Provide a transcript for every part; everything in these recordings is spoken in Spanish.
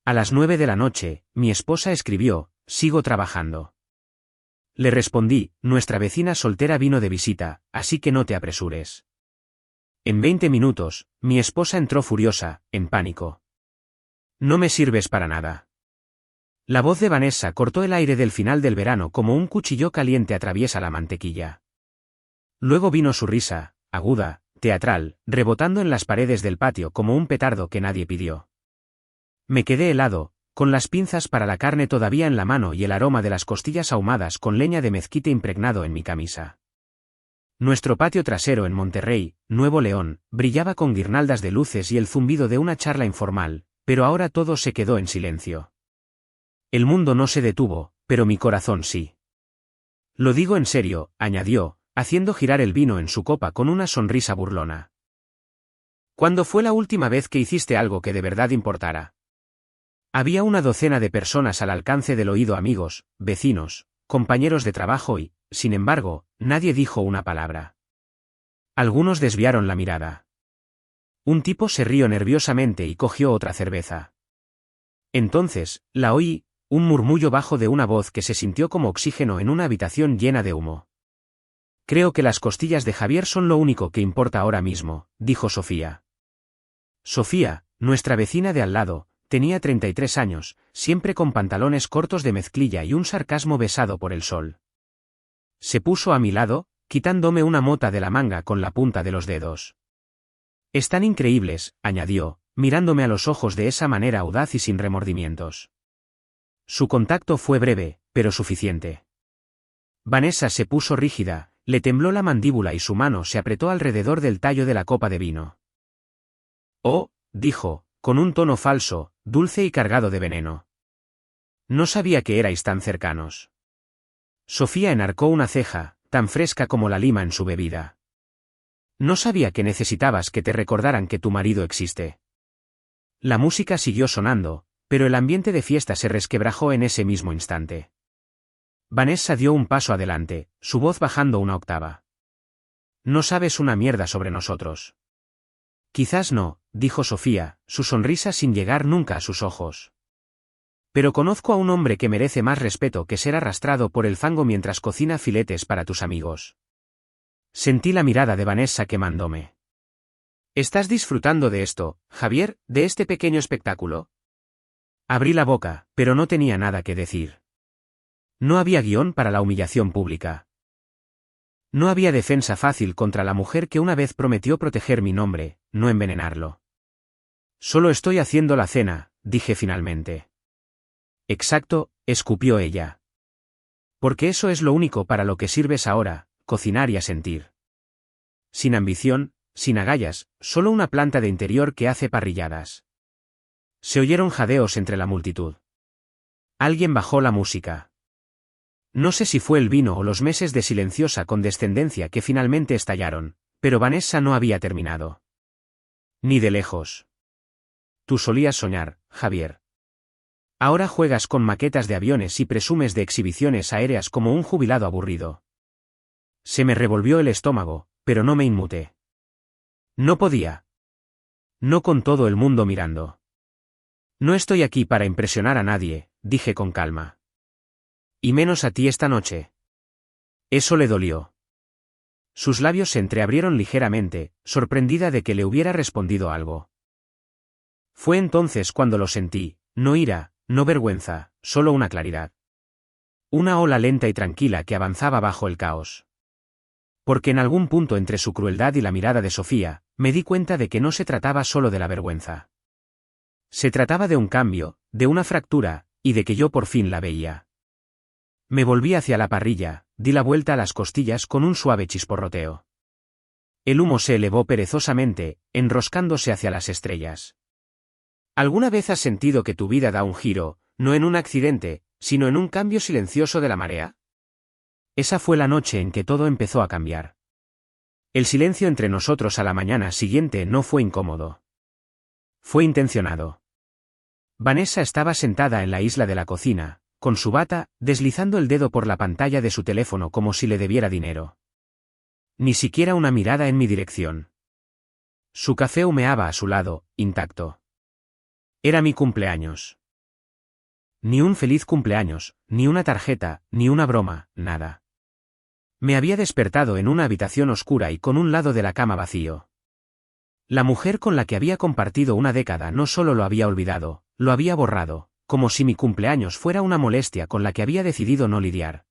A las 9 de la noche, mi esposa escribió, sigo trabajando. Le respondí, nuestra vecina soltera vino de visita, así que no te apresures. En 20 minutos, mi esposa entró furiosa, en pánico. No me sirves para nada. La voz de Vanessa cortó el aire del final del verano como un cuchillo caliente atraviesa la mantequilla. Luego vino su risa, aguda, teatral, rebotando en las paredes del patio como un petardo que nadie pidió. Me quedé helado, con las pinzas para la carne todavía en la mano y el aroma de las costillas ahumadas con leña de mezquite impregnado en mi camisa. Nuestro patio trasero en Monterrey, Nuevo León, brillaba con guirnaldas de luces y el zumbido de una charla informal, pero ahora todo se quedó en silencio. El mundo no se detuvo, pero mi corazón sí. Lo digo en serio, añadió, haciendo girar el vino en su copa con una sonrisa burlona. ¿Cuándo fue la última vez que hiciste algo que de verdad importara? Había una docena de personas al alcance del oído, amigos, vecinos, compañeros de trabajo y, sin embargo, nadie dijo una palabra. Algunos desviaron la mirada. Un tipo se rió nerviosamente y cogió otra cerveza. Entonces, la oí, un murmullo bajo de una voz que se sintió como oxígeno en una habitación llena de humo. Creo que las costillas de Javier son lo único que importa ahora mismo, dijo Sofía. Sofía, nuestra vecina de al lado, tenía 33 años, siempre con pantalones cortos de mezclilla y un sarcasmo besado por el sol. Se puso a mi lado, quitándome una mota de la manga con la punta de los dedos. Están increíbles, añadió, mirándome a los ojos de esa manera audaz y sin remordimientos. Su contacto fue breve, pero suficiente. Vanessa se puso rígida, le tembló la mandíbula y su mano se apretó alrededor del tallo de la copa de vino. Oh, dijo, con un tono falso, dulce y cargado de veneno. No sabía que erais tan cercanos. Sofía enarcó una ceja, tan fresca como la lima en su bebida. No sabía que necesitabas que te recordaran que tu marido existe. La música siguió sonando, pero el ambiente de fiesta se resquebrajó en ese mismo instante. Vanessa dio un paso adelante, su voz bajando una octava. No sabes una mierda sobre nosotros. Quizás no, dijo Sofía, su sonrisa sin llegar nunca a sus ojos. Pero conozco a un hombre que merece más respeto que ser arrastrado por el fango mientras cocina filetes para tus amigos. Sentí la mirada de Vanessa quemándome. ¿Estás disfrutando de esto, Javier, de este pequeño espectáculo? Abrí la boca, pero no tenía nada que decir. No había guión para la humillación pública. No había defensa fácil contra la mujer que una vez prometió proteger mi nombre, no envenenarlo. Solo estoy haciendo la cena, dije finalmente. Exacto, escupió ella. Porque eso es lo único para lo que sirves ahora, cocinar y asentir. Sin ambición, sin agallas, solo una planta de interior que hace parrilladas. Se oyeron jadeos entre la multitud. Alguien bajó la música. No sé si fue el vino o los meses de silenciosa condescendencia que finalmente estallaron, pero Vanessa no había terminado. Ni de lejos. Tú solías soñar, Javier. Ahora juegas con maquetas de aviones y presumes de exhibiciones aéreas como un jubilado aburrido. Se me revolvió el estómago, pero no me inmuté. No podía. No con todo el mundo mirando. No estoy aquí para impresionar a nadie, dije con calma. Y menos a ti esta noche. Eso le dolió. Sus labios se entreabrieron ligeramente, sorprendida de que le hubiera respondido algo. Fue entonces cuando lo sentí, no ira, no vergüenza, solo una claridad. Una ola lenta y tranquila que avanzaba bajo el caos. Porque en algún punto entre su crueldad y la mirada de Sofía, me di cuenta de que no se trataba solo de la vergüenza. Se trataba de un cambio, de una fractura, y de que yo por fin la veía. Me volví hacia la parrilla, di la vuelta a las costillas con un suave chisporroteo. El humo se elevó perezosamente, enroscándose hacia las estrellas. ¿Alguna vez has sentido que tu vida da un giro, no en un accidente, sino en un cambio silencioso de la marea? Esa fue la noche en que todo empezó a cambiar. El silencio entre nosotros a la mañana siguiente no fue incómodo. Fue intencionado. Vanessa estaba sentada en la isla de la cocina, con su bata, deslizando el dedo por la pantalla de su teléfono como si le debiera dinero. Ni siquiera una mirada en mi dirección. Su café humeaba a su lado, intacto. Era mi cumpleaños. ni un feliz cumpleaños, ni una tarjeta, ni una broma, nada. Me había despertado en una habitación oscura y con un lado de la cama vacío. La mujer con la que había compartido una década no solo lo había olvidado, lo había borrado, como si mi cumpleaños fuera una molestia con la que había decidido no lidiar.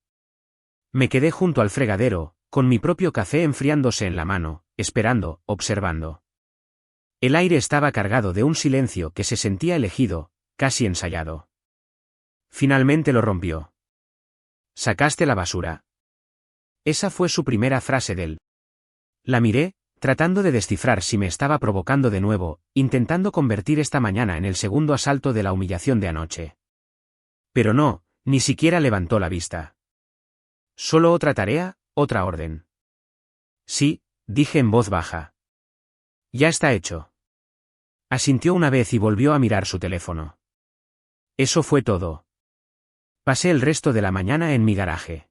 Me quedé junto al fregadero, con mi propio café enfriándose en la mano, esperando, observando. El aire estaba cargado de un silencio que se sentía elegido, casi ensayado. Finalmente lo rompió. ¿Sacaste la basura? Esa fue su primera frase de él. La miré, tratando de descifrar si me estaba provocando de nuevo, intentando convertir esta mañana en el segundo asalto de la humillación de anoche. Pero no, ni siquiera levantó la vista. Solo otra tarea, otra orden. Sí, dije en voz baja. Ya está hecho. Asintió una vez y volvió a mirar su teléfono. Eso fue todo. Pasé el resto de la mañana en mi garaje.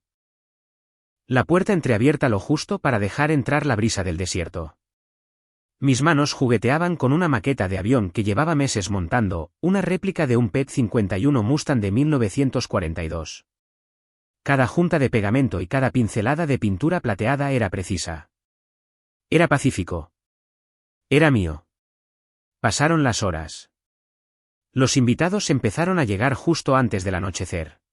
La puerta entreabierta lo justo para dejar entrar la brisa del desierto. Mis manos jugueteaban con una maqueta de avión que llevaba meses montando, una réplica de un P-51 Mustang de 1942. Cada junta de pegamento y cada pincelada de pintura plateada era precisa. Era pacífico. Era mío. Pasaron las horas. Los invitados empezaron a llegar justo antes del anochecer.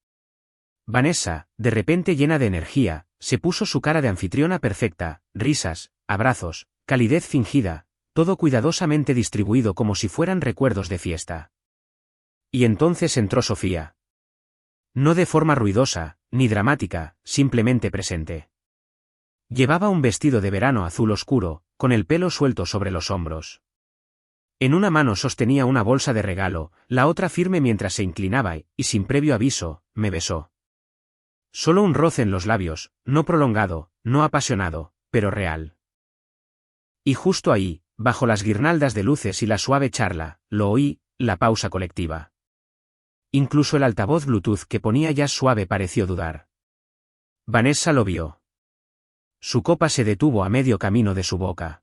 Vanessa, de repente llena de energía, se puso su cara de anfitriona perfecta, risas, abrazos, calidez fingida, todo cuidadosamente distribuido como si fueran recuerdos de fiesta. Y entonces entró Sofía. No de forma ruidosa, ni dramática, simplemente presente. Llevaba un vestido de verano azul oscuro, con el pelo suelto sobre los hombros. En una mano sostenía una bolsa de regalo, la otra firme mientras se inclinaba y, sin previo aviso, me besó. Solo un roce en los labios, no prolongado, no apasionado, pero real. Y justo ahí, bajo las guirnaldas de luces y la suave charla, lo oí, la pausa colectiva. Incluso el altavoz Bluetooth que ponía jazz suave pareció dudar. Vanessa lo vio. Su copa se detuvo a medio camino de su boca.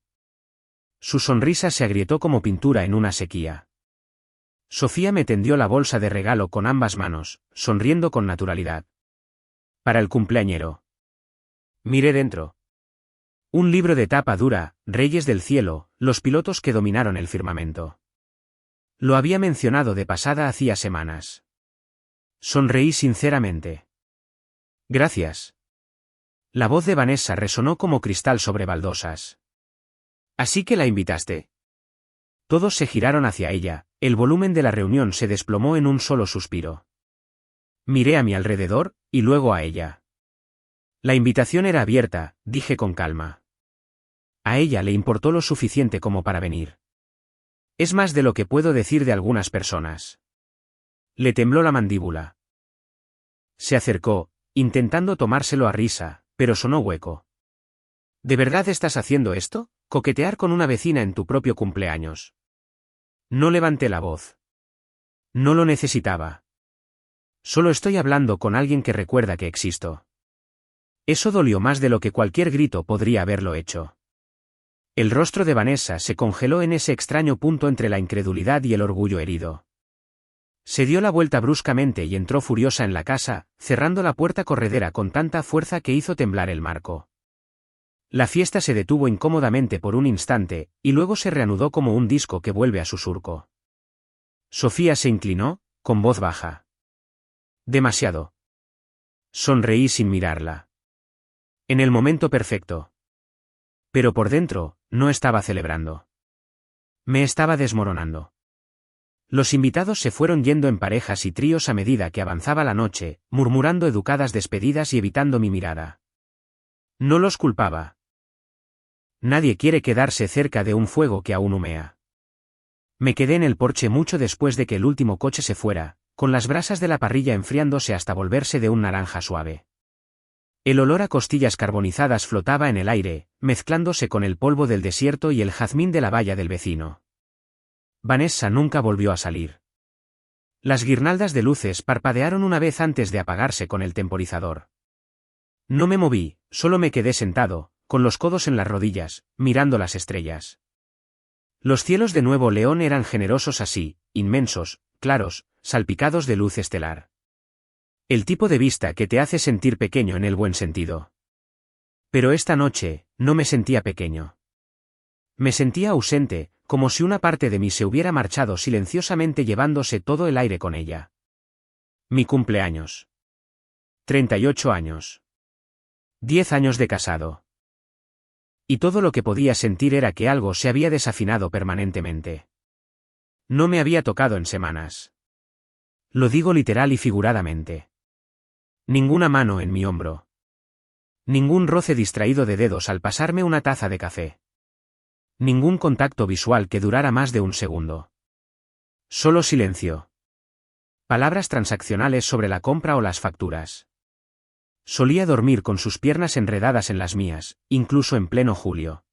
Su sonrisa se agrietó como pintura en una sequía. Sofía me tendió la bolsa de regalo con ambas manos, sonriendo con naturalidad. Para el cumpleañero. Miré dentro. Un libro de tapa dura, Reyes del Cielo, los pilotos que dominaron el firmamento. Lo había mencionado de pasada hacía semanas. Sonreí sinceramente. Gracias. La voz de Vanessa resonó como cristal sobre baldosas. Así que la invitaste. Todos se giraron hacia ella, el volumen de la reunión se desplomó en un solo suspiro. Miré a mi alrededor, y luego a ella. La invitación era abierta, dije con calma. A ella le importó lo suficiente como para venir. Es más de lo que puedo decir de algunas personas. Le tembló la mandíbula. Se acercó, intentando tomárselo a risa, pero sonó hueco. ¿De verdad estás haciendo esto? ¿Coquetear con una vecina en tu propio cumpleaños? No levanté la voz. No lo necesitaba. Solo estoy hablando con alguien que recuerda que existo. Eso dolió más de lo que cualquier grito podría haberlo hecho. El rostro de Vanessa se congeló en ese extraño punto entre la incredulidad y el orgullo herido. Se dio la vuelta bruscamente y entró furiosa en la casa, cerrando la puerta corredera con tanta fuerza que hizo temblar el marco. La fiesta se detuvo incómodamente por un instante, y luego se reanudó como un disco que vuelve a su surco. Sofía se inclinó, con voz baja. Demasiado. Sonreí sin mirarla. En el momento perfecto. Pero por dentro, no estaba celebrando. Me estaba desmoronando. Los invitados se fueron yendo en parejas y tríos a medida que avanzaba la noche, murmurando educadas despedidas y evitando mi mirada. No los culpaba. Nadie quiere quedarse cerca de un fuego que aún humea. Me quedé en el porche mucho después de que el último coche se fuera, con las brasas de la parrilla enfriándose hasta volverse de un naranja suave. El olor a costillas carbonizadas flotaba en el aire, mezclándose con el polvo del desierto y el jazmín de la valla del vecino. Vanessa nunca volvió a salir. Las guirnaldas de luces parpadearon una vez antes de apagarse con el temporizador. No me moví, solo me quedé sentado, con los codos en las rodillas, mirando las estrellas. Los cielos de Nuevo León eran generosos así, inmensos, claros, salpicados de luz estelar. El tipo de vista que te hace sentir pequeño en el buen sentido. Pero esta noche, no me sentía pequeño. Me sentía ausente, como si una parte de mí se hubiera marchado silenciosamente llevándose todo el aire con ella. Mi cumpleaños. 38 años. 10 años de casado. Y todo lo que podía sentir era que algo se había desafinado permanentemente. No me había tocado en semanas. Lo digo literal y figuradamente. Ninguna mano en mi hombro. Ningún roce distraído de dedos al pasarme una taza de café. Ningún contacto visual que durara más de un segundo. Solo silencio. Palabras transaccionales sobre la compra o las facturas. Solía dormir con sus piernas enredadas en las mías, incluso en pleno julio.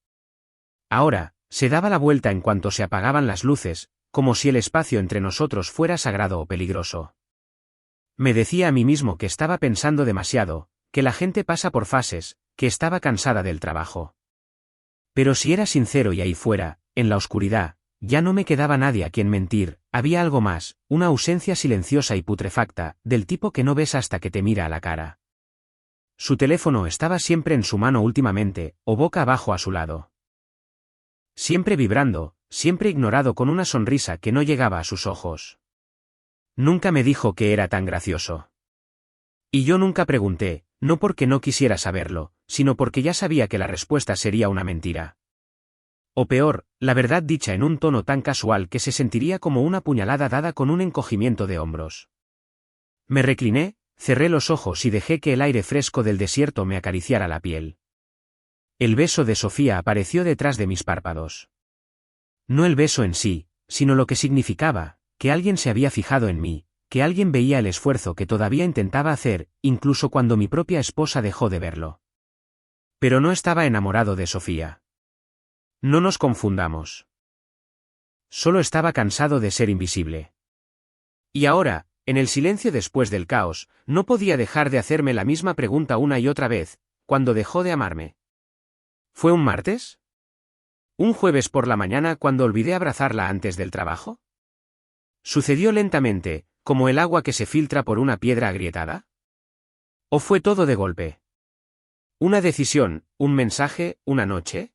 Ahora, se daba la vuelta en cuanto se apagaban las luces, como si el espacio entre nosotros fuera sagrado o peligroso. Me decía a mí mismo que estaba pensando demasiado, que la gente pasa por fases, que estaba cansada del trabajo. Pero si era sincero y ahí fuera, en la oscuridad, ya no me quedaba nadie a quien mentir, había algo más, una ausencia silenciosa y putrefacta, del tipo que no ves hasta que te mira a la cara. Su teléfono estaba siempre en su mano últimamente, o boca abajo a su lado. Siempre vibrando, siempre ignorado con una sonrisa que no llegaba a sus ojos. Nunca me dijo que era tan gracioso. Y yo nunca pregunté, no porque no quisiera saberlo, sino porque ya sabía que la respuesta sería una mentira. O peor, la verdad dicha en un tono tan casual que se sentiría como una puñalada dada con un encogimiento de hombros. Me recliné, cerré los ojos y dejé que el aire fresco del desierto me acariciara la piel. El beso de Sofía apareció detrás de mis párpados. No el beso en sí, sino lo que significaba, que alguien se había fijado en mí, que alguien veía el esfuerzo que todavía intentaba hacer, incluso cuando mi propia esposa dejó de verlo. Pero no estaba enamorado de Sofía. No nos confundamos. Solo estaba cansado de ser invisible. Y ahora, en el silencio después del caos, no podía dejar de hacerme la misma pregunta una y otra vez, ¿cuándo dejó de amarme? ¿Fue un martes? ¿Un jueves por la mañana cuando olvidé abrazarla antes del trabajo? ¿Sucedió lentamente, como el agua que se filtra por una piedra agrietada? ¿O fue todo de golpe? ¿Una decisión, un mensaje, una noche?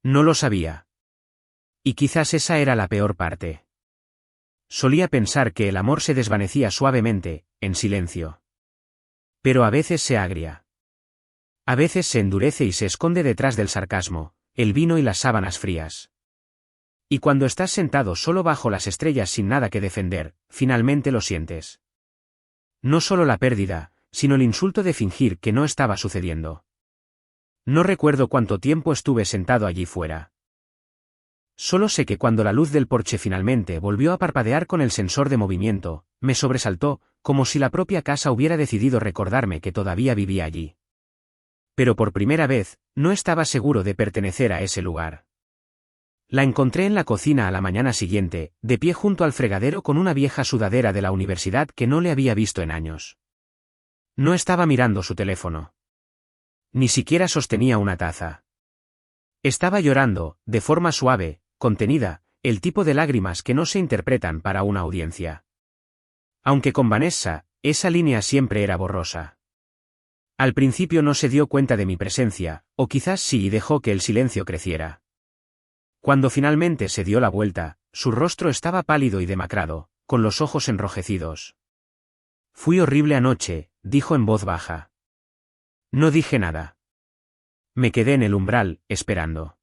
No lo sabía. Y quizás esa era la peor parte. Solía pensar que el amor se desvanecía suavemente, en silencio. Pero a veces se agria. A veces se endurece y se esconde detrás del sarcasmo, el vino y las sábanas frías. Y cuando estás sentado solo bajo las estrellas sin nada que defender, finalmente lo sientes. No solo la pérdida, sino el insulto de fingir que no estaba sucediendo. No recuerdo cuánto tiempo estuve sentado allí fuera. Solo sé que cuando la luz del porche finalmente volvió a parpadear con el sensor de movimiento, me sobresaltó, como si la propia casa hubiera decidido recordarme que todavía vivía allí. Pero por primera vez, no estaba seguro de pertenecer a ese lugar. La encontré en la cocina a la mañana siguiente, de pie junto al fregadero con una vieja sudadera de la universidad que no le había visto en años. No estaba mirando su teléfono. Ni siquiera sostenía una taza. Estaba llorando, de forma suave, contenida, el tipo de lágrimas que no se interpretan para una audiencia. Aunque con Vanessa, esa línea siempre era borrosa. Al principio no se dio cuenta de mi presencia, o quizás sí y dejó que el silencio creciera. Cuando finalmente se dio la vuelta, su rostro estaba pálido y demacrado, con los ojos enrojecidos. «Fui horrible anoche», dijo en voz baja. No dije nada. Me quedé en el umbral, esperando.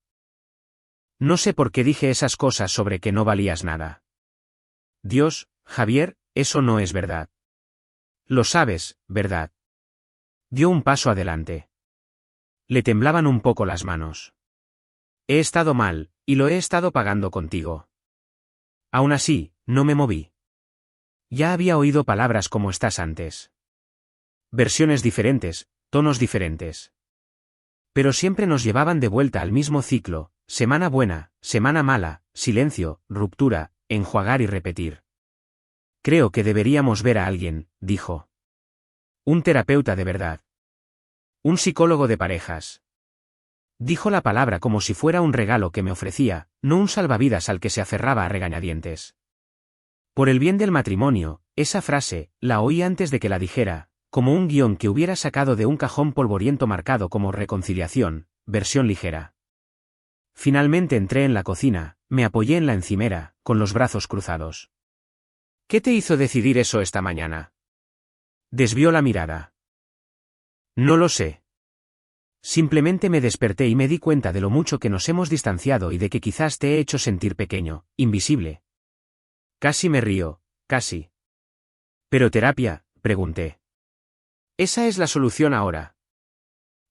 No sé por qué dije esas cosas sobre que no valías nada. Dios, Javier, eso no es verdad. Lo sabes, ¿verdad? Dio un paso adelante. Le temblaban un poco las manos. He estado mal, y lo he estado pagando contigo. Aún así, no me moví. Ya había oído palabras como estas antes. Versiones diferentes, tonos diferentes. Pero siempre nos llevaban de vuelta al mismo ciclo, semana buena, semana mala, silencio, ruptura, enjuagar y repetir. Creo que deberíamos ver a alguien, dijo. Un terapeuta de verdad. Un psicólogo de parejas. Dijo la palabra como si fuera un regalo que me ofrecía, no un salvavidas al que se aferraba a regañadientes. Por el bien del matrimonio, esa frase, la oí antes de que la dijera, como un guión que hubiera sacado de un cajón polvoriento marcado como reconciliación, versión ligera. Finalmente entré en la cocina, me apoyé en la encimera, con los brazos cruzados. ¿Qué te hizo decidir eso esta mañana? Desvió la mirada. No lo sé. Simplemente me desperté y me di cuenta de lo mucho que nos hemos distanciado y de que quizás te he hecho sentir pequeño, invisible. Casi me río, casi. ¿Pero terapia? Pregunté. Esa es la solución ahora.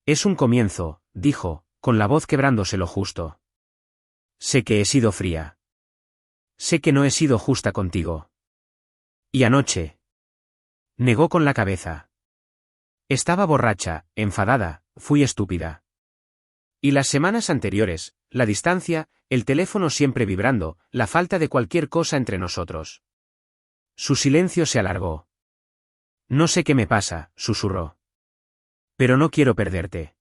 Es un comienzo, dijo, con la voz quebrándose lo justo. Sé que he sido fría. Sé que no he sido justa contigo. ¿Y anoche? Negó con la cabeza. Estaba borracha, enfadada, fui estúpida. Y las semanas anteriores, la distancia, el teléfono siempre vibrando, la falta de cualquier cosa entre nosotros. Su silencio se alargó. No sé qué me pasa, susurró. Pero no quiero perderte.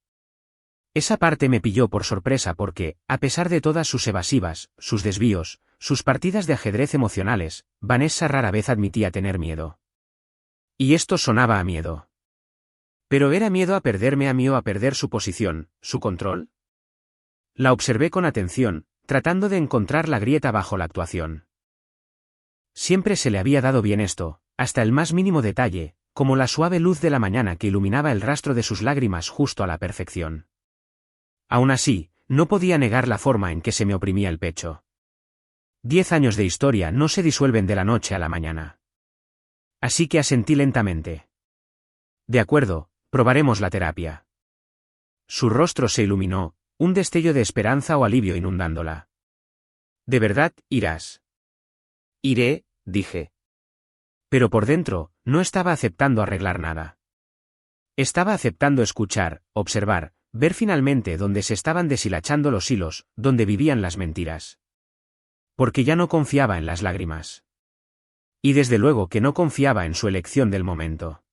Esa parte me pilló por sorpresa porque, a pesar de todas sus evasivas, sus desvíos, sus partidas de ajedrez emocionales, Vanessa rara vez admitía tener miedo. Y esto sonaba a miedo. ¿Pero era miedo a perderme a mí o a perder su posición, su control? La observé con atención, tratando de encontrar la grieta bajo la actuación. Siempre se le había dado bien esto, hasta el más mínimo detalle, como la suave luz de la mañana que iluminaba el rastro de sus lágrimas justo a la perfección. Aún así, no podía negar la forma en que se me oprimía el pecho. 10 años de historia no se disuelven de la noche a la mañana. Así que asentí lentamente. De acuerdo. Probaremos la terapia. Su rostro se iluminó, un destello de esperanza o alivio inundándola. ¿De verdad, irás? Iré, dije. Pero por dentro, no estaba aceptando arreglar nada. Estaba aceptando escuchar, observar, ver finalmente dónde se estaban deshilachando los hilos, dónde vivían las mentiras. Porque ya no confiaba en las lágrimas. Y desde luego que no confiaba en su elección del momento.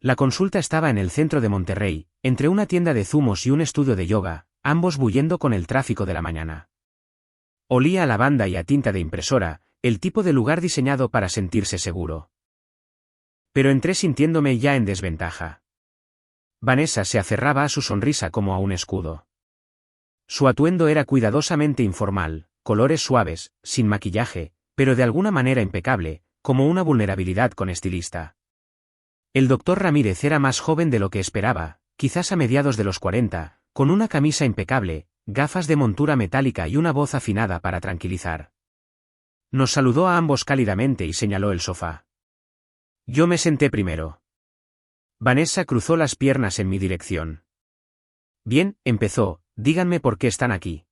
La consulta estaba en el centro de Monterrey, entre una tienda de zumos y un estudio de yoga, ambos bullendo con el tráfico de la mañana. Olía a lavanda y a tinta de impresora, el tipo de lugar diseñado para sentirse seguro. Pero entré sintiéndome ya en desventaja. Vanessa se aferraba a su sonrisa como a un escudo. Su atuendo era cuidadosamente informal, colores suaves, sin maquillaje, pero de alguna manera impecable, como una vulnerabilidad con estilista. El doctor Ramírez era más joven de lo que esperaba, quizás a mediados de los 40, con una camisa impecable, gafas de montura metálica y una voz afinada para tranquilizar. Nos saludó a ambos cálidamente y señaló el sofá. Yo me senté primero. Vanessa cruzó las piernas en mi dirección. Bien, empezó, díganme por qué están aquí.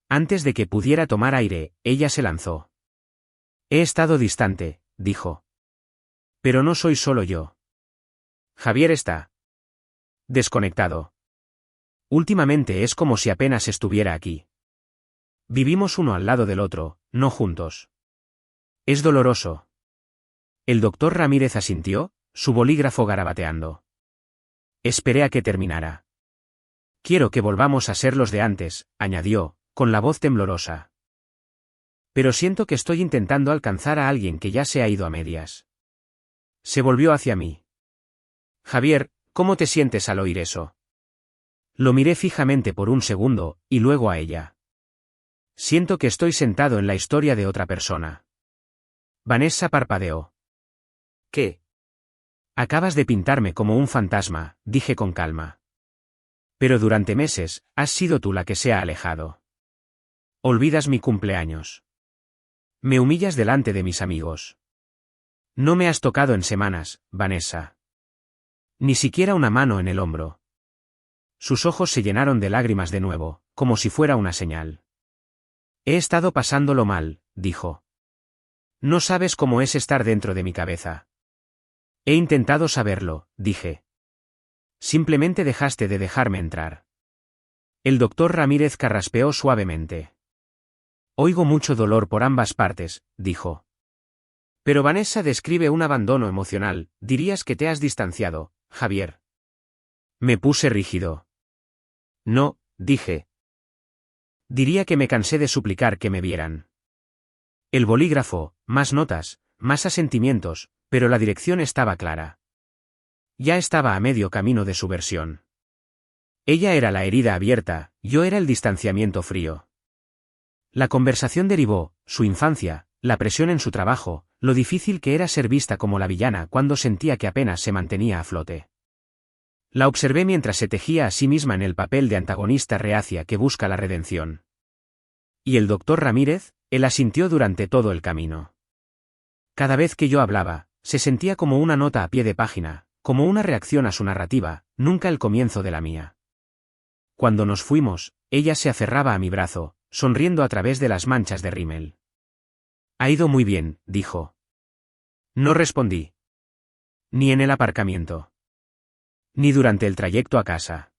Antes de que pudiera tomar aire, ella se lanzó. He estado distante, dijo. Pero no soy solo yo. Javier está desconectado. Últimamente es como si apenas estuviera aquí. Vivimos uno al lado del otro, no juntos. Es doloroso. El doctor Ramírez asintió, su bolígrafo garabateando. Esperé a que terminara. Quiero que volvamos a ser los de antes, añadió, con la voz temblorosa. Pero siento que estoy intentando alcanzar a alguien que ya se ha ido a medias. Se volvió hacia mí. Javier, ¿cómo te sientes al oír eso? Lo miré fijamente por un segundo, y luego a ella. Siento que estoy sentado en la historia de otra persona. Vanessa parpadeó. ¿Qué? Acabas de pintarme como un fantasma, dije con calma. Pero durante meses, has sido tú la que se ha alejado. Olvidas mi cumpleaños. Me humillas delante de mis amigos. No me has tocado en semanas, Vanessa. Ni siquiera una mano en el hombro. Sus ojos se llenaron de lágrimas de nuevo, como si fuera una señal. He estado pasándolo mal, dijo. No sabes cómo es estar dentro de mi cabeza. He intentado saberlo, dije. Simplemente dejaste de dejarme entrar. El doctor Ramírez carraspeó suavemente. Oigo mucho dolor por ambas partes, dijo. Pero Vanessa describe un abandono emocional, dirías que te has distanciado, Javier. Me puse rígido. No, dije. Diría que me cansé de suplicar que me vieran. El bolígrafo, más notas, más asentimientos, pero la dirección estaba clara. Ya estaba a medio camino de su versión. Ella era la herida abierta, yo era el distanciamiento frío. La conversación derivó, su infancia, la presión en su trabajo, lo difícil que era ser vista como la villana cuando sentía que apenas se mantenía a flote. La observé mientras se tejía a sí misma en el papel de antagonista reacia que busca la redención. ¿Y el doctor Ramírez? Él asintió durante todo el camino. Cada vez que yo hablaba, se sentía como una nota a pie de página, como una reacción a su narrativa, nunca el comienzo de la mía. Cuando nos fuimos, ella se aferraba a mi brazo, sonriendo a través de las manchas de rímel. Ha ido muy bien, dijo. No respondí. Ni en el aparcamiento. Ni durante el trayecto a casa.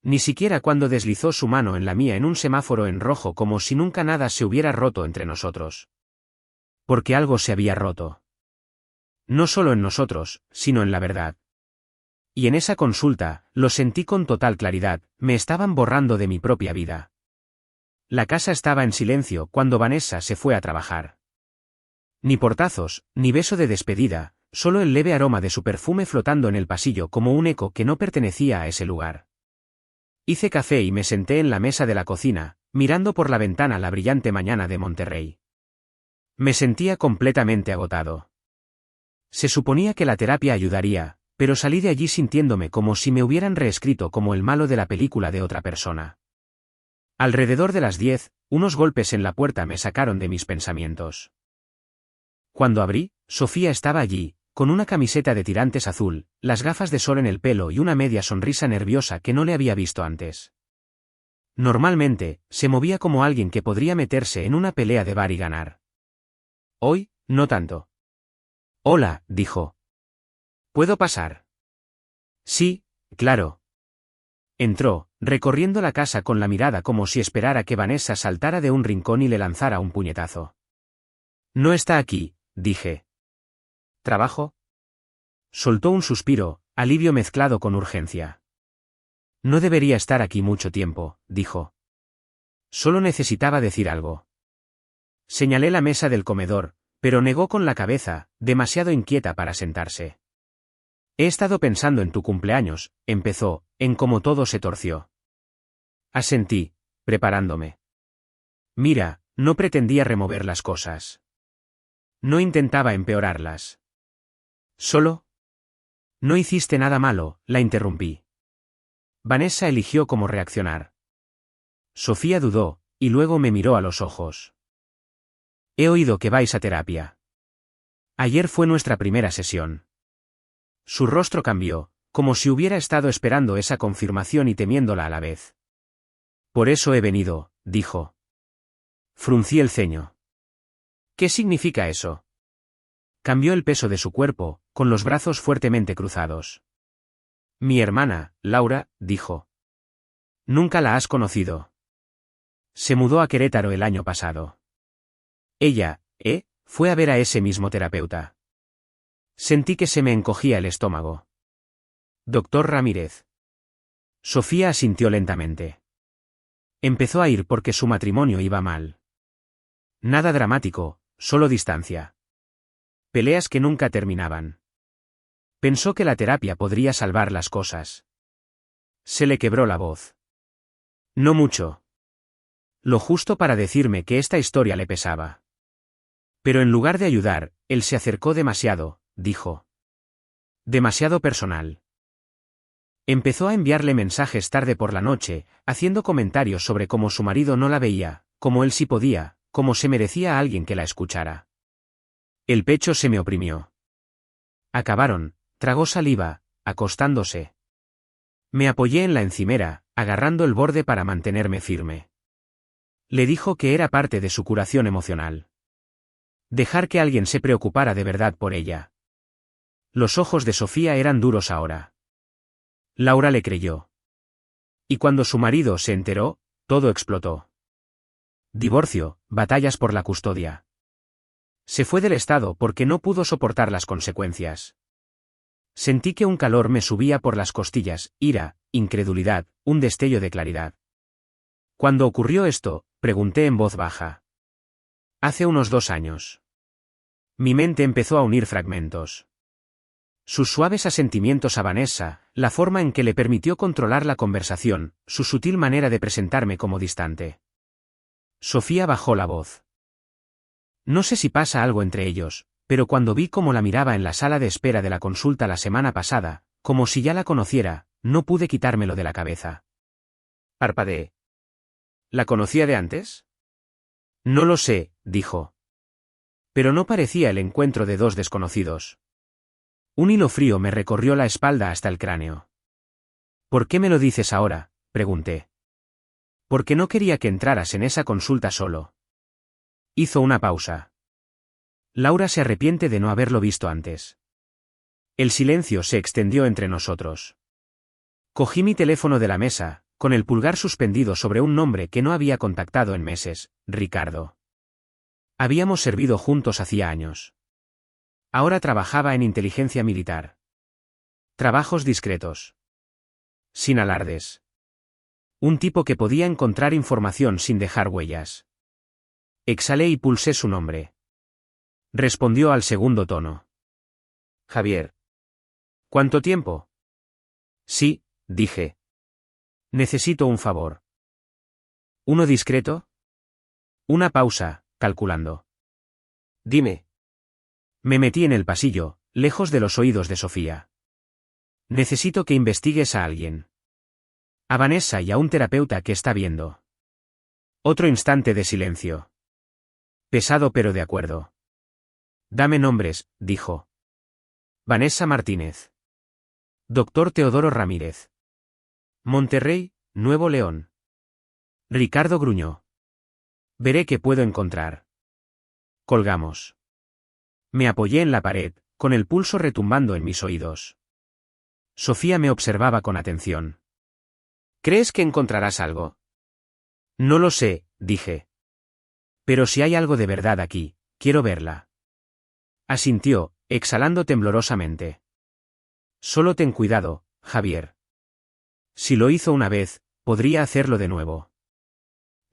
Ni siquiera cuando deslizó su mano en la mía en un semáforo en rojo como si nunca nada se hubiera roto entre nosotros. Porque algo se había roto. No solo en nosotros, sino en la verdad. Y en esa consulta, lo sentí con total claridad, me estaban borrando de mi propia vida. La casa estaba en silencio cuando Vanessa se fue a trabajar. Ni portazos, ni beso de despedida, solo el leve aroma de su perfume flotando en el pasillo como un eco que no pertenecía a ese lugar. Hice café y me senté en la mesa de la cocina, mirando por la ventana la brillante mañana de Monterrey. Me sentía completamente agotado. Se suponía que la terapia ayudaría, pero salí de allí sintiéndome como si me hubieran reescrito como el malo de la película de otra persona. Alrededor de las 10, unos golpes en la puerta me sacaron de mis pensamientos. Cuando abrí, Sofía estaba allí, con una camiseta de tirantes azul, las gafas de sol en el pelo y una media sonrisa nerviosa que no le había visto antes. Normalmente, se movía como alguien que podría meterse en una pelea de bar y ganar. Hoy, no tanto. Hola, dijo. ¿Puedo pasar? Sí, claro. Entró, recorriendo la casa con la mirada como si esperara que Vanessa saltara de un rincón y le lanzara un puñetazo. No está aquí, dije. ¿Trabajo? Soltó un suspiro, alivio mezclado con urgencia. No debería estar aquí mucho tiempo, dijo. Solo necesitaba decir algo. Señalé la mesa del comedor, pero negó con la cabeza, demasiado inquieta para sentarse. He estado pensando en tu cumpleaños, empezó, en cómo todo se torció. Asentí, preparándome. Mira, no pretendía remover las cosas. No intentaba empeorarlas. Solo. No hiciste nada malo, la interrumpí. Vanessa eligió cómo reaccionar. Sofía dudó, y luego me miró a los ojos. He oído que vais a terapia. Ayer fue nuestra primera sesión. Su rostro cambió, como si hubiera estado esperando esa confirmación y temiéndola a la vez. Por eso he venido, dijo. Fruncí el ceño. ¿Qué significa eso? Cambió el peso de su cuerpo, con los brazos fuertemente cruzados. Mi hermana, Laura, dijo. Nunca la has conocido. Se mudó a Querétaro el año pasado. Ella, fue a ver a ese mismo terapeuta. Sentí que se me encogía el estómago. Doctor Ramírez. Sofía asintió lentamente. Empezó a ir porque su matrimonio iba mal. Nada dramático, solo distancia. Peleas que nunca terminaban. Pensó que la terapia podría salvar las cosas. Se le quebró la voz. No mucho. Lo justo para decirme que esta historia le pesaba. Pero en lugar de ayudar, él se acercó demasiado, dijo. Demasiado personal. Empezó a enviarle mensajes tarde por la noche, haciendo comentarios sobre cómo su marido no la veía, cómo él sí podía, cómo se merecía a alguien que la escuchara. El pecho se me oprimió. Acabaron, tragó saliva, acostándose. Me apoyé en la encimera, agarrando el borde para mantenerme firme. Le dijo que era parte de su curación emocional. Dejar que alguien se preocupara de verdad por ella. Los ojos de Sofía eran duros ahora. Laura le creyó. Y cuando su marido se enteró, todo explotó. Divorcio, batallas por la custodia. Se fue del estado porque no pudo soportar las consecuencias. Sentí que un calor me subía por las costillas, ira, incredulidad, un destello de claridad. Cuando ocurrió esto, pregunté en voz baja. Hace unos 2 años. Mi mente empezó a unir fragmentos. Sus suaves asentimientos a Vanessa, la forma en que le permitió controlar la conversación, su sutil manera de presentarme como distante. Sofía bajó la voz. No sé si pasa algo entre ellos, pero cuando vi cómo la miraba en la sala de espera de la consulta la semana pasada, como si ya la conociera, no pude quitármelo de la cabeza. Parpadeé. ¿La conocía de antes? No lo sé, dijo. Pero no parecía el encuentro de 2 desconocidos. Un hilo frío me recorrió la espalda hasta el cráneo. ¿Por qué me lo dices ahora?, pregunté. Porque no quería que entraras en esa consulta solo. Hizo una pausa. Laura se arrepiente de no haberlo visto antes. El silencio se extendió entre nosotros. Cogí mi teléfono de la mesa, con el pulgar suspendido sobre un nombre que no había contactado en meses, Ricardo. Habíamos servido juntos hacía años. Ahora trabajaba en inteligencia militar. Trabajos discretos. Sin alardes. Un tipo que podía encontrar información sin dejar huellas. Exhalé y pulsé su nombre. Respondió al segundo tono. Javier. ¿Cuánto tiempo? Sí, dije. Necesito un favor. ¿Uno discreto? Una pausa, calculando. Dime. Me metí en el pasillo, lejos de los oídos de Sofía. Necesito que investigues a alguien. A Vanessa y a un terapeuta que está viendo. Otro instante de silencio. Pesado pero de acuerdo. Dame nombres, dijo. Vanessa Martínez. Doctor Teodoro Ramírez. Monterrey, Nuevo León. Ricardo gruñó. Veré qué puedo encontrar. Colgamos. Me apoyé en la pared, con el pulso retumbando en mis oídos. Sofía me observaba con atención. ¿Crees que encontrarás algo? No lo sé, dije. Pero si hay algo de verdad aquí, quiero verla. Asintió, exhalando temblorosamente. Solo ten cuidado, Javier. Si lo hizo una vez, podría hacerlo de nuevo.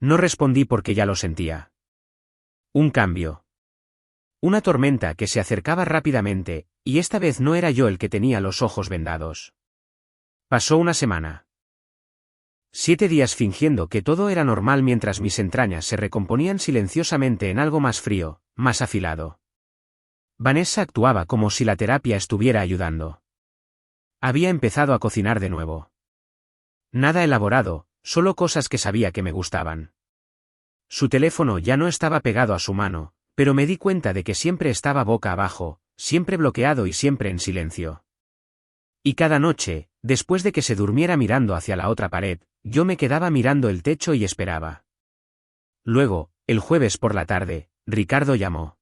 No respondí porque ya lo sentía. Un cambio. Una tormenta que se acercaba rápidamente, y esta vez no era yo el que tenía los ojos vendados. Pasó una semana. 7 días fingiendo que todo era normal mientras mis entrañas se recomponían silenciosamente en algo más frío, más afilado. Vanessa actuaba como si la terapia estuviera ayudando. Había empezado a cocinar de nuevo. Nada elaborado, solo cosas que sabía que me gustaban. Su teléfono ya no estaba pegado a su mano, pero me di cuenta de que siempre estaba boca abajo, siempre bloqueado y siempre en silencio. Y cada noche, después de que se durmiera mirando hacia la otra pared, yo me quedaba mirando el techo y esperaba. Luego, el jueves por la tarde, Ricardo llamó.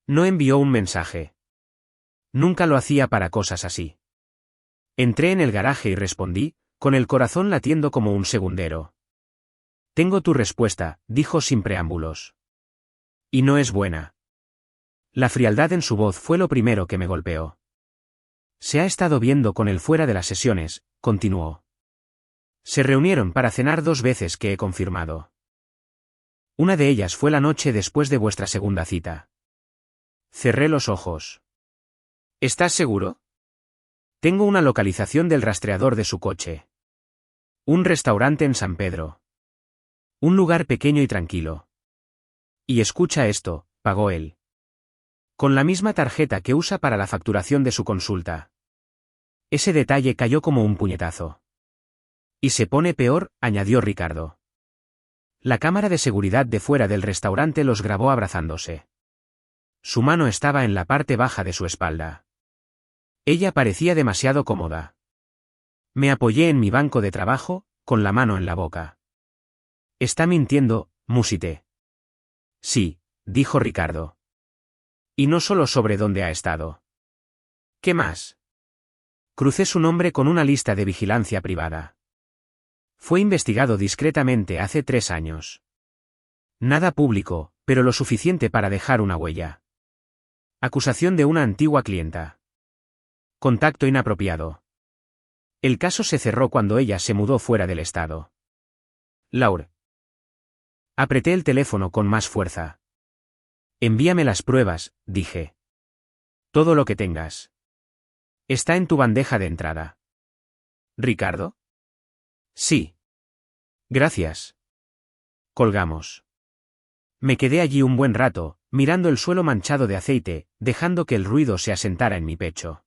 No envió un mensaje. Nunca lo hacía para cosas así. Entré en el garaje y respondí, con el corazón latiendo como un segundero. Tengo tu respuesta, dijo sin preámbulos. Y no es buena. La frialdad en su voz fue lo primero que me golpeó. Se ha estado viendo con él fuera de las sesiones, continuó. Se reunieron para cenar 2 veces que he confirmado. Una de ellas fue la noche después de vuestra segunda cita. Cerré los ojos. ¿Estás seguro? Tengo una localización del rastreador de su coche. Un restaurante en San Pedro. Un lugar pequeño y tranquilo. Y escucha esto, pagó él. Con la misma tarjeta que usa para la facturación de su consulta. Ese detalle cayó como un puñetazo. Y se pone peor, añadió Ricardo. La cámara de seguridad de fuera del restaurante los grabó abrazándose. Su mano estaba en la parte baja de su espalda. Ella parecía demasiado cómoda. Me apoyé en mi banco de trabajo, con la mano en la boca. Está mintiendo, musité. Sí, dijo Ricardo. Y no solo sobre dónde ha estado. ¿Qué más? Crucé su nombre con una lista de vigilancia privada. Fue investigado discretamente hace 3 años. Nada público, pero lo suficiente para dejar una huella. Acusación de una antigua clienta. Contacto inapropiado. El caso se cerró cuando ella se mudó fuera del estado. Laura. Apreté el teléfono con más fuerza. Envíame las pruebas, dije. Todo lo que tengas. Está en tu bandeja de entrada. ¿Ricardo? Sí. Gracias. Colgamos. Me quedé allí un buen rato, mirando el suelo manchado de aceite, dejando que el ruido se asentara en mi pecho.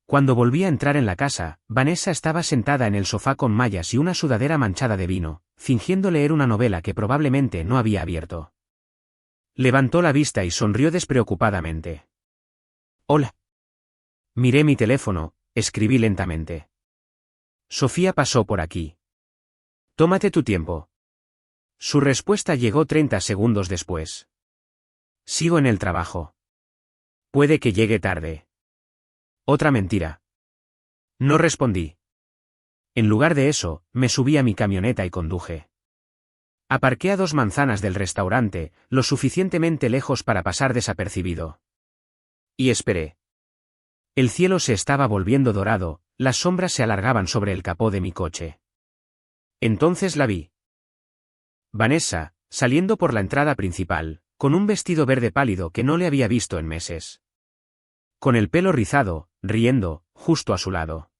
Cuando volví a entrar en la casa, Vanessa estaba sentada en el sofá con mallas y una sudadera manchada de vino, fingiendo leer una novela que probablemente no había abierto. Levantó la vista y sonrió despreocupadamente. Hola. Miré mi teléfono, escribí lentamente. Sofía pasó por aquí. Tómate tu tiempo. Su respuesta llegó 30 segundos después. Sigo en el trabajo. Puede que llegue tarde. Otra mentira. No respondí. En lugar de eso, me subí a mi camioneta y conduje. Aparqué a 2 manzanas del restaurante, lo suficientemente lejos para pasar desapercibido. Y esperé. El cielo se estaba volviendo dorado, las sombras se alargaban sobre el capó de mi coche. Entonces la vi. Vanessa, saliendo por la entrada principal, con un vestido verde pálido que no le había visto en meses. Con el pelo rizado, riendo, justo a su lado.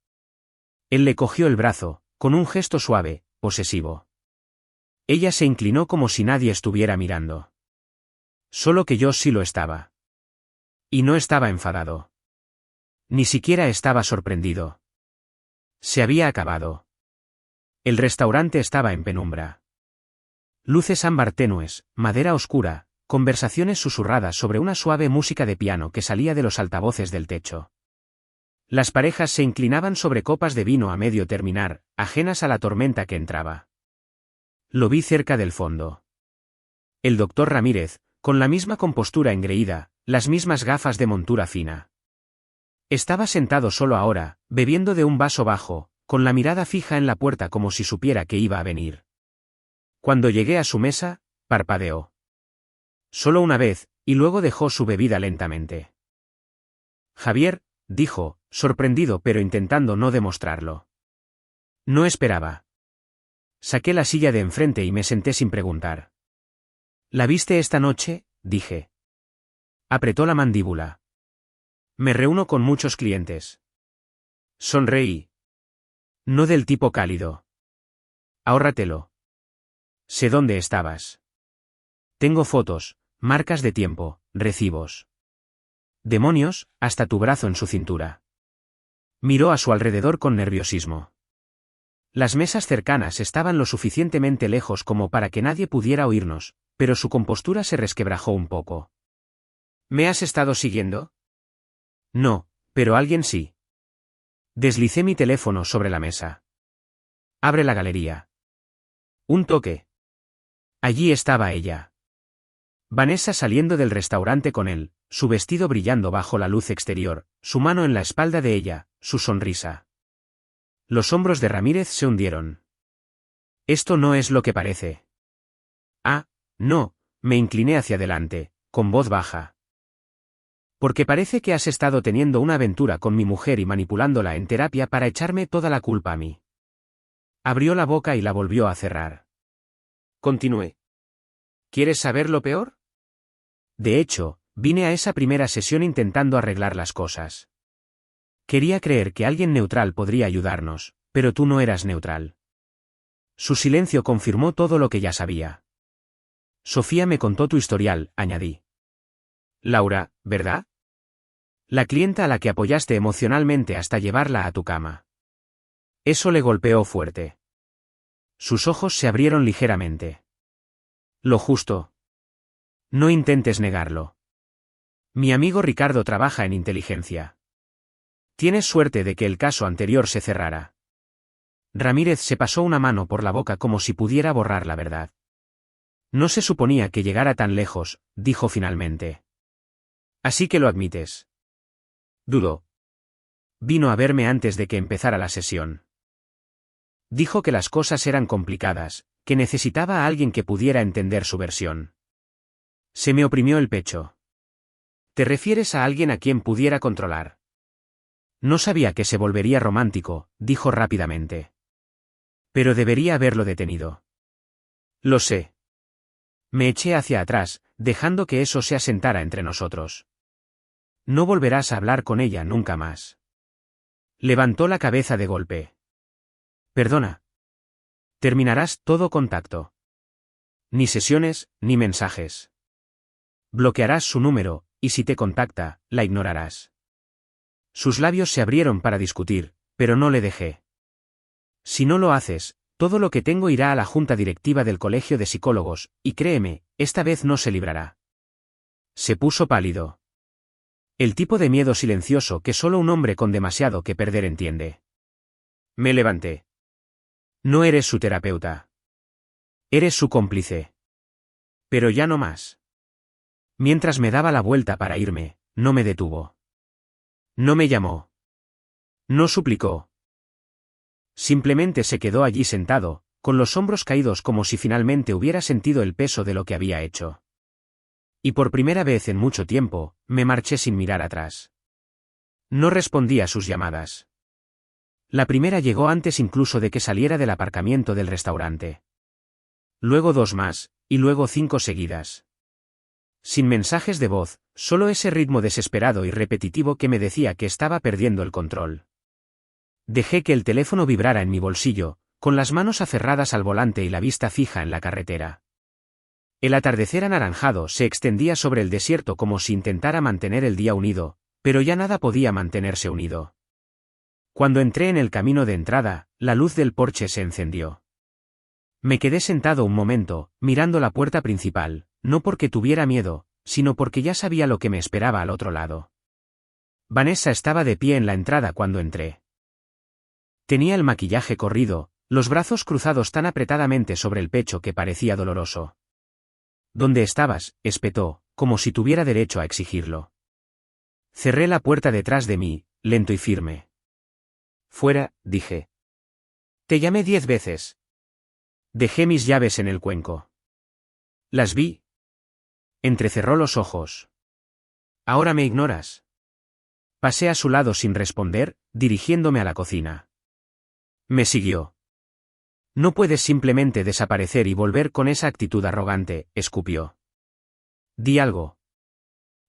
Él le cogió el brazo, con un gesto suave, posesivo. Ella se inclinó como si nadie estuviera mirando. Solo que yo sí lo estaba. Y no estaba enfadado. Ni siquiera estaba sorprendido. Se había acabado. El restaurante estaba en penumbra. Luces ámbar tenues, madera oscura, conversaciones susurradas sobre una suave música de piano que salía de los altavoces del techo. Las parejas se inclinaban sobre copas de vino a medio terminar, ajenas a la tormenta que entraba. Lo vi cerca del fondo. El doctor Ramírez, con la misma compostura engreída, las mismas gafas de montura fina. Estaba sentado solo ahora, bebiendo de un vaso bajo, con la mirada fija en la puerta como si supiera que iba a venir. Cuando llegué a su mesa, parpadeó. Solo una vez, y luego dejó su bebida lentamente. Javier, dijo, sorprendido pero intentando no demostrarlo. No esperaba. Saqué la silla de enfrente y me senté sin preguntar. ¿La viste esta noche?, dije. Apretó la mandíbula. Me reúno con muchos clientes. Sonreí. No del tipo cálido. Ahórratelo. Sé dónde estabas. Tengo fotos, marcas de tiempo, recibos. Demonios, hasta tu brazo en su cintura. Miró a su alrededor con nerviosismo. Las mesas cercanas estaban lo suficientemente lejos como para que nadie pudiera oírnos, pero su compostura se resquebrajó un poco. ¿Me has estado siguiendo? No, pero alguien sí. Deslicé mi teléfono sobre la mesa. Abre la galería. Un toque. Allí estaba ella. Vanessa saliendo del restaurante con él, su vestido brillando bajo la luz exterior, su mano en la espalda de ella, su sonrisa. Los hombros de Ramírez se hundieron. Esto no es lo que parece. Ah, no, me incliné hacia adelante, con voz baja. Porque parece que has estado teniendo una aventura con mi mujer y manipulándola en terapia para echarme toda la culpa a mí. Abrió la boca y la volvió a cerrar. Continué. ¿Quieres saber lo peor? De hecho, vine a esa primera sesión intentando arreglar las cosas. Quería creer que alguien neutral podría ayudarnos, pero tú no eras neutral. Su silencio confirmó todo lo que ya sabía. Sofía me contó tu historial, añadí. Laura, ¿verdad? La clienta a la que apoyaste emocionalmente hasta llevarla a tu cama. Eso le golpeó fuerte. Sus ojos se abrieron ligeramente. Lo justo. No intentes negarlo. Mi amigo Ricardo trabaja en inteligencia. Tienes suerte de que el caso anterior se cerrara. Ramírez se pasó una mano por la boca como si pudiera borrar la verdad. No se suponía que llegara tan lejos, dijo finalmente. Así que lo admites. Dudó. Vino a verme antes de que empezara la sesión. Dijo que las cosas eran complicadas, que necesitaba a alguien que pudiera entender su versión. Se me oprimió el pecho. ¿Te refieres a alguien a quien pudiera controlar? No sabía que se volvería romántico, dijo rápidamente. Pero debería haberlo detenido. Lo sé. Me eché hacia atrás, dejando que eso se asentara entre nosotros. No volverás a hablar con ella nunca más. Levantó la cabeza de golpe. Perdona. Terminarás todo contacto. Ni sesiones, ni mensajes. Bloquearás su número, y si te contacta, la ignorarás. Sus labios se abrieron para discutir, pero no le dejé. Si no lo haces, todo lo que tengo irá a la junta directiva del colegio de psicólogos, y créeme, esta vez no se librará. Se puso pálido. El tipo de miedo silencioso que solo un hombre con demasiado que perder entiende. Me levanté. No eres su terapeuta. Eres su cómplice. Pero ya no más. Mientras me daba la vuelta para irme, no me detuvo. No me llamó. No suplicó. Simplemente se quedó allí sentado, con los hombros caídos como si finalmente hubiera sentido el peso de lo que había hecho. Y por primera vez en mucho tiempo, me marché sin mirar atrás. No respondí a sus llamadas. La primera llegó antes incluso de que saliera del aparcamiento del restaurante. Luego 2 más, y luego 5 seguidas. Sin mensajes de voz, solo ese ritmo desesperado y repetitivo que me decía que estaba perdiendo el control. Dejé que el teléfono vibrara en mi bolsillo, con las manos aferradas al volante y la vista fija en la carretera. El atardecer anaranjado se extendía sobre el desierto como si intentara mantener el día unido, pero ya nada podía mantenerse unido. Cuando entré en el camino de entrada, la luz del porche se encendió. Me quedé sentado un momento, mirando la puerta principal, no porque tuviera miedo, sino porque ya sabía lo que me esperaba al otro lado. Vanessa estaba de pie en la entrada cuando entré. Tenía el maquillaje corrido, los brazos cruzados tan apretadamente sobre el pecho que parecía doloroso. ¿Dónde estabas?, espetó, como si tuviera derecho a exigirlo. Cerré la puerta detrás de mí, lento y firme. Fuera, dije. Te llamé 10 veces. Dejé mis llaves en el cuenco. Las vi. Entrecerró los ojos. ¿Ahora me ignoras? Pasé a su lado sin responder, dirigiéndome a la cocina. Me siguió. No puedes simplemente desaparecer y volver con esa actitud arrogante, escupió. Di algo.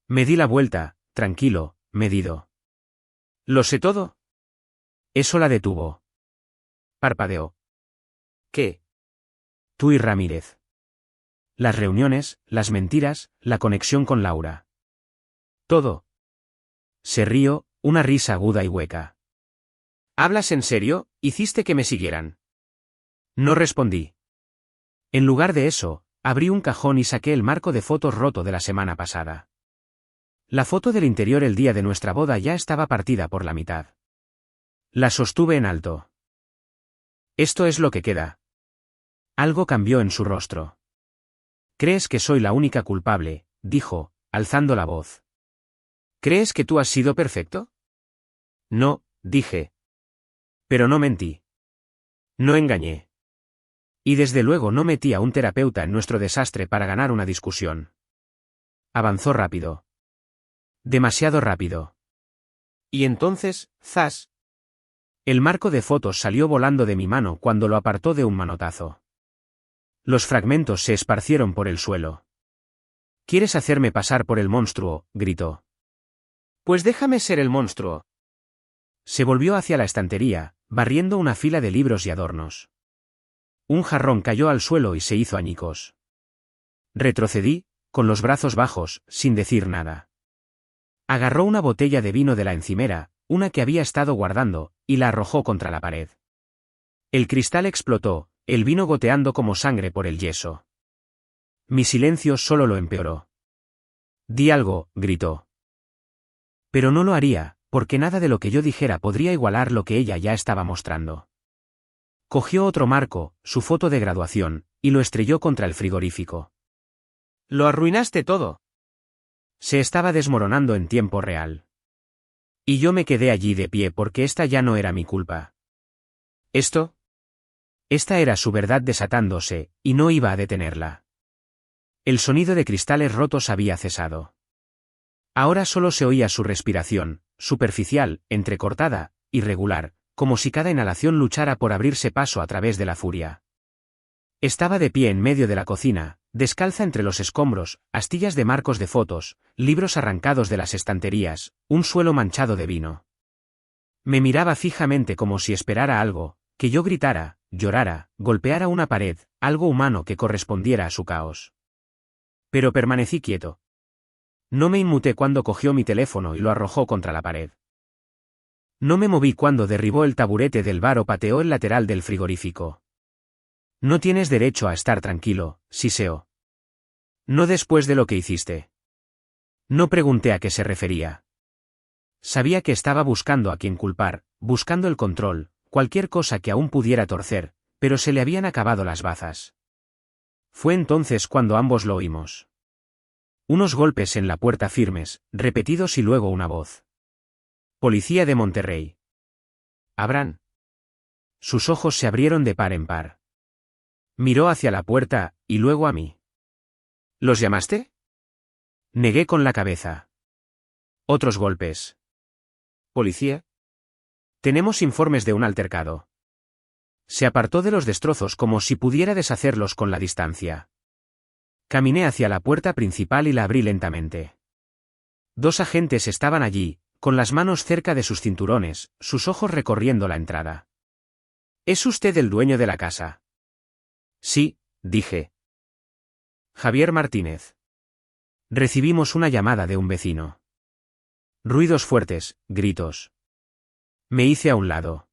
Me di la vuelta, tranquilo, medido. ¿Lo sé todo? Eso la detuvo. Parpadeó. ¿Qué? Tú y Ramírez. Las reuniones, las mentiras, la conexión con Laura. Todo. Se rió, una risa aguda y hueca. ¿Hablas en serio? ¿Hiciste que me siguieran? No respondí. En lugar de eso, abrí un cajón y saqué el marco de fotos roto de la semana pasada. La foto del interior el día de nuestra boda ya estaba partida por la mitad. La sostuve en alto. Esto es lo que queda. Algo cambió en su rostro. ¿Crees que soy la única culpable?, dijo, alzando la voz. ¿Crees que tú has sido perfecto? No, dije. Pero no mentí. No engañé. Y desde luego no metí a un terapeuta en nuestro desastre para ganar una discusión. Avanzó rápido. Demasiado rápido. Y entonces, ¡zas! El marco de fotos salió volando de mi mano cuando lo apartó de un manotazo. Los fragmentos se esparcieron por el suelo. ¿Quieres hacerme pasar por el monstruo?, gritó. Pues déjame ser el monstruo. Se volvió hacia la estantería, barriendo una fila de libros y adornos. Un jarrón cayó al suelo y se hizo añicos. Retrocedí, con los brazos bajos, sin decir nada. Agarró una botella de vino de la encimera, una que había estado guardando, y la arrojó contra la pared. El cristal explotó, el vino goteando como sangre por el yeso. Mi silencio solo lo empeoró. Di algo, gritó. Pero no lo haría, porque nada de lo que yo dijera podría igualar lo que ella ya estaba mostrando. Cogió otro marco, su foto de graduación, y lo estrelló contra el frigorífico. Lo arruinaste todo. Se estaba desmoronando en tiempo real. Y yo me quedé allí de pie porque esta ya no era mi culpa. ¿Esto? Esta era su verdad desatándose, y no iba a detenerla. El sonido de cristales rotos había cesado. Ahora solo se oía su respiración, superficial, entrecortada, irregular, como si cada inhalación luchara por abrirse paso a través de la furia. Estaba de pie en medio de la cocina, descalza entre los escombros, astillas de marcos de fotos, libros arrancados de las estanterías, un suelo manchado de vino. Me miraba fijamente como si esperara algo, que yo gritara, llorara, golpeara una pared, algo humano que correspondiera a su caos. Pero permanecí quieto. No me inmuté cuando cogió mi teléfono y lo arrojó contra la pared. No me moví cuando derribó el taburete del bar o pateó el lateral del frigorífico. No tienes derecho a estar tranquilo, siseó. No después de lo que hiciste. No pregunté a qué se refería. Sabía que estaba buscando a quien culpar, buscando el control, cualquier cosa que aún pudiera torcer, pero se le habían acabado las bazas. Fue entonces cuando ambos lo oímos. Unos golpes en la puerta firmes, repetidos y luego una voz. Policía de Monterrey. ¿Abran? Sus ojos se abrieron de par en par. Miró hacia la puerta, y luego a mí. ¿Los llamaste? Negué con la cabeza. Otros golpes. ¿Policía? Tenemos informes de un altercado. Se apartó de los destrozos como si pudiera deshacerlos con la distancia. Caminé hacia la puerta principal y la abrí lentamente. 2 agentes estaban allí, con las manos cerca de sus cinturones, sus ojos recorriendo la entrada. ¿Es usted el dueño de la casa? Sí, dije. Javier Martínez. Recibimos una llamada de un vecino. Ruidos fuertes, gritos. Me hice a un lado.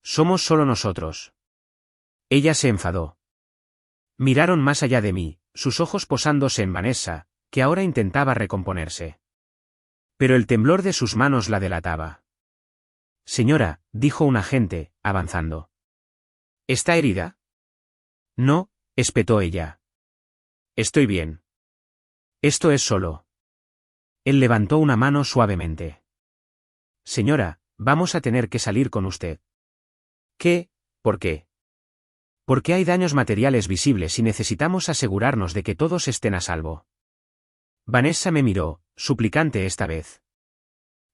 Somos solo nosotros. Ella se enfadó. Miraron más allá de mí, sus ojos posándose en Vanessa, que ahora intentaba recomponerse. Pero el temblor de sus manos la delataba. Señora, dijo un agente, avanzando. ¿Está herida? No, espetó ella. Estoy bien. Esto es solo. Él levantó una mano suavemente. Señora, vamos a tener que salir con usted. ¿Qué? ¿Por qué? Porque hay daños materiales visibles y necesitamos asegurarnos de que todos estén a salvo. Vanessa me miró, suplicante esta vez.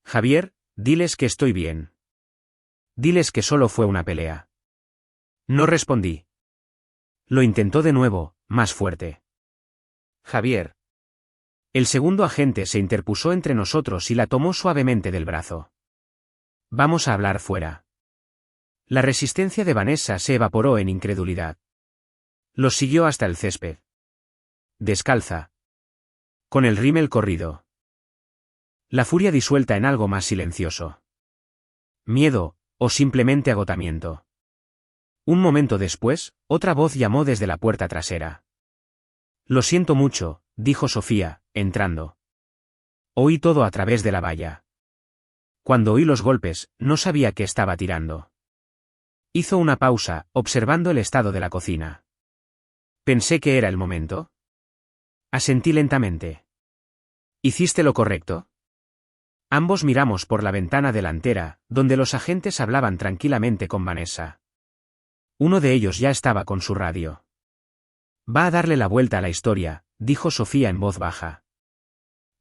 Javier, diles que estoy bien. Diles que solo fue una pelea. No respondí. Lo intentó de nuevo, más fuerte. Javier. El segundo agente se interpuso entre nosotros y la tomó suavemente del brazo. Vamos a hablar fuera. La resistencia de Vanessa se evaporó en incredulidad. Los siguió hasta el césped. Descalza. Con el rímel corrido. La furia disuelta en algo más silencioso. Miedo, o simplemente agotamiento. Un momento después, otra voz llamó desde la puerta trasera. Lo siento mucho, dijo Sofía, entrando. Oí todo a través de la valla. Cuando oí los golpes, no sabía qué estaba tirando. Hizo una pausa, observando el estado de la cocina. Pensé que era el momento. Asentí lentamente. ¿Hiciste lo correcto? Ambos miramos por la ventana delantera, donde los agentes hablaban tranquilamente con Vanessa. Uno de ellos ya estaba con su radio. Va a darle la vuelta a la historia, dijo Sofía en voz baja.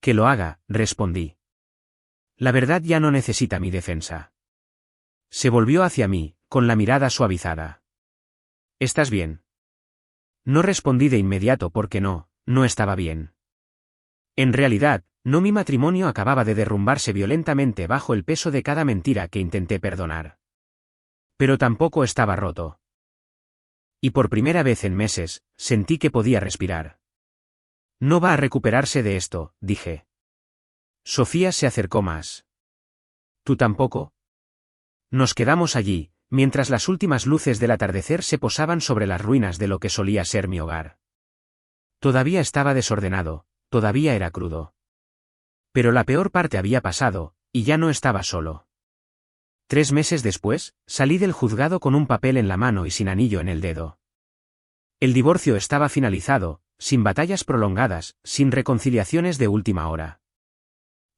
Que lo haga, respondí. La verdad ya no necesita mi defensa. Se volvió hacia mí, con la mirada suavizada. ¿Estás bien? No respondí de inmediato porque no estaba bien. En realidad, mi matrimonio acababa de derrumbarse violentamente bajo el peso de cada mentira que intenté perdonar. Pero tampoco estaba roto. Y por primera vez en meses, sentí que podía respirar. No va a recuperarse de esto, dije. Sofía se acercó más. ¿Tú tampoco? Nos quedamos allí, mientras las últimas luces del atardecer se posaban sobre las ruinas de lo que solía ser mi hogar. Todavía estaba desordenado, todavía era crudo. Pero la peor parte había pasado, y ya no estaba solo. 3 meses después, salí del juzgado con un papel en la mano y sin anillo en el dedo. El divorcio estaba finalizado, sin batallas prolongadas, sin reconciliaciones de última hora.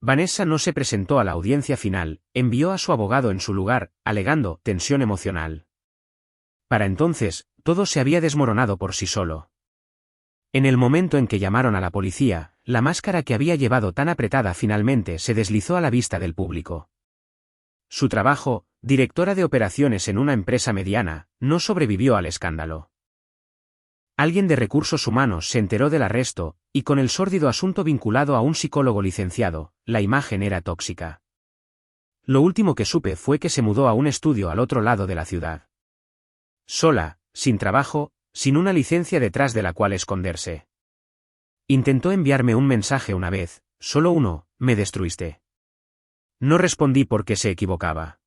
Vanessa no se presentó a la audiencia final, envió a su abogado en su lugar, alegando tensión emocional. Para entonces, todo se había desmoronado por sí solo. En el momento en que llamaron a la policía, la máscara que había llevado tan apretada finalmente se deslizó a la vista del público. Su trabajo, directora de operaciones en una empresa mediana, no sobrevivió al escándalo. Alguien de recursos humanos se enteró del arresto, y con el sórdido asunto vinculado a un psicólogo licenciado, la imagen era tóxica. Lo último que supe fue que se mudó a un estudio al otro lado de la ciudad. Sola, sin trabajo, sin una licencia detrás de la cual esconderse. Intentó enviarme un mensaje una vez, solo uno: me destruiste. No respondí porque se equivocaba.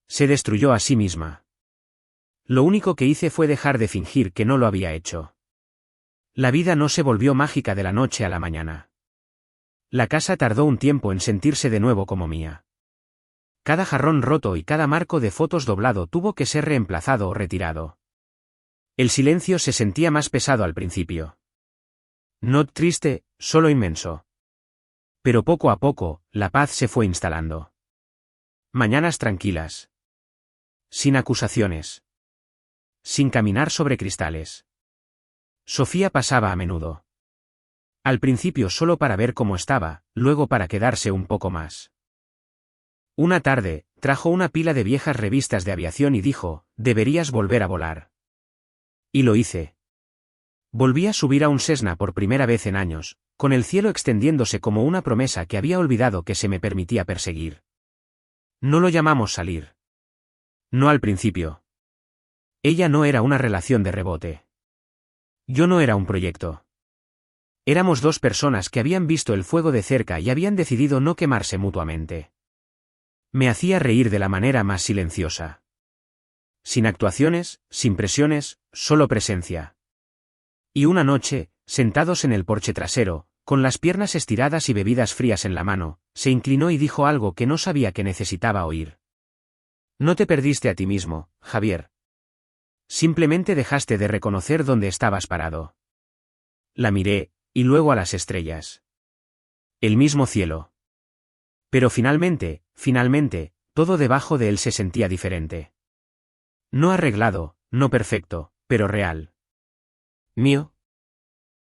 Se destruyó a sí misma. Lo único que hice fue dejar de fingir que no lo había hecho. La vida no se volvió mágica de la noche a la mañana. La casa tardó un tiempo en sentirse de nuevo como mía. Cada jarrón roto y cada marco de fotos doblado tuvo que ser reemplazado o retirado. El silencio se sentía más pesado al principio. No triste, solo inmenso. Pero poco a poco, la paz se fue instalando. Mañanas tranquilas. Sin acusaciones. Sin caminar sobre cristales. Sofía pasaba a menudo. Al principio solo para ver cómo estaba, luego para quedarse un poco más. Una tarde, trajo una pila de viejas revistas de aviación y dijo: deberías volver a volar. Y lo hice. Volví a subir a un Cessna por primera vez en años, con el cielo extendiéndose como una promesa que había olvidado que se me permitía perseguir. No lo llamamos salir. No al principio. Ella no era una relación de rebote. Yo no era un proyecto. Éramos dos personas que habían visto el fuego de cerca y habían decidido no quemarse mutuamente. Me hacía reír de la manera más silenciosa. Sin actuaciones, sin presiones, solo presencia. Y una noche, sentados en el porche trasero, con las piernas estiradas y bebidas frías en la mano, se inclinó y dijo algo que no sabía que necesitaba oír. No te perdiste a ti mismo, Javier. Simplemente dejaste de reconocer dónde estabas parado. La miré, y luego a las estrellas. El mismo cielo. Pero finalmente, todo debajo de él se sentía diferente. No arreglado, no perfecto, pero real. Mío.